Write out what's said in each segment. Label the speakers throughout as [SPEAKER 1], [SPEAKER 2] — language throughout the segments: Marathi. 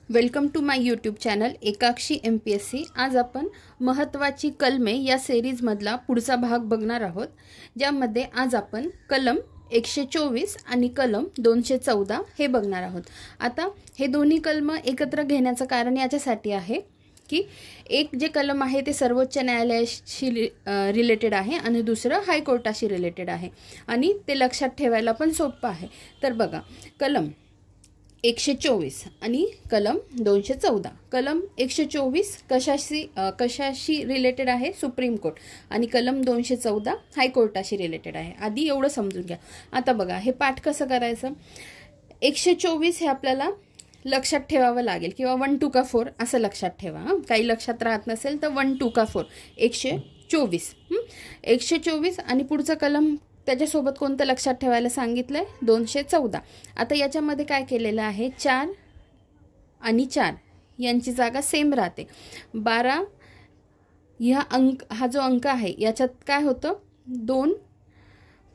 [SPEAKER 1] Welcome to my YouTube channel Ekakshi MPSC। आज आपण महत्त्वाची कलमे या सिरीजमधला पुढचा भाग बघणार आहोत, ज्यामध्ये आज आपण कलम 124 आणि कलम 214 हे बघणार आहोत। आता हे दोन्ही कलम एकत्र घेण्याचं कारण याच्यासाठी आहे की एक जे कलम आहे ते सर्वोच्च न्यायालयाशी रिलेटेड आहे आणि दुसरं हायकोर्टाशी रिलेटेड आहे आणि ते लक्षात ठेवायला पण सोपं आहे। तर बघा, कलम 124 आणि कलम 214। कलम 124 कशाशी रिलेटेड आहे? Supreme Court. आणि कलम 214 हायकोर्टाशी रिलेटेड आहे। आधी एवढं समजून घ्या। आता बघा, हे पाठ कसं करायचं? 124 हे आपल्याला लक्षात ठेवावं लागेल किंवा 1 2 का 4 असं लक्षात ठेवा। काही लक्षात राहत नसेल तर 1 2 का 4 124। 124 आणि पुढचं कलम त्याच्यासोबत कोणतं लक्षात ठेवायला सांगितलंय? 214। आता याच्यामध्ये काय केलेलं आहे? 4 आणि 4 यांची जागा सेम राहते। 12 हा जो अंक आहे याच्यात काय होतं? 2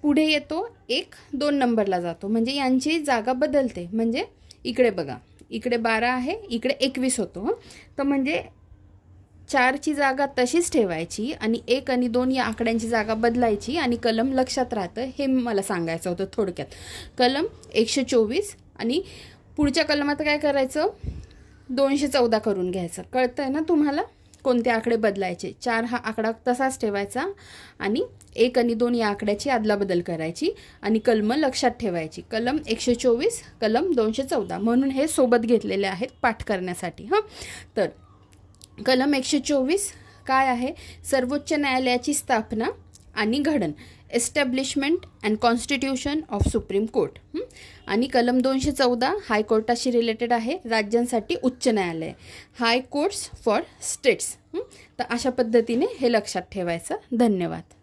[SPEAKER 1] पुढे येतो, 1 2 नंबरला जातो, म्हणजे यांची जागा बदलते। म्हणजे इकडे बघा, इकडे 12 आहे, इकडे 21 होतो। तर म्हणजे 4 ची जागा तशीच ठेवायची आणि 1 आणि 2 या आकड्यांची जागा बदलायची आणि कलम लक्षात राहतं, हे मला सांगायचं होतं थोडक्यात। कलम 124 आणि पुढच्या कलमात काय करायचं? 214 करून घ्यायचं। कळतंय ना तुम्हाला कोणते आकडे बदलायचे? 4 हा आकडा तसाच ठेवायचा आणि 1 आणि 2 या आकड्याची अदलाबदल करायची आणि कलम लक्षात ठेवायची। कलम 124 कलम 214 म्हणून हे सोबत घेतलेले आहेत पाठ करण्यासाठी। तर कलम 124 काय आहे? सर्वोच्च न्यायालयाची स्थापना आणि घडण, establishment and constitution of Supreme Court. आणि कलम 214 हायकोर्टाशी रिलेटेड आहे, राज्यांसाठी उच्च न्यायालय, हाय कोर्ट्स फॉर स्टेट्स। तर अशा पद्धतीने हे लक्षात ठेवायचं। धन्यवाद।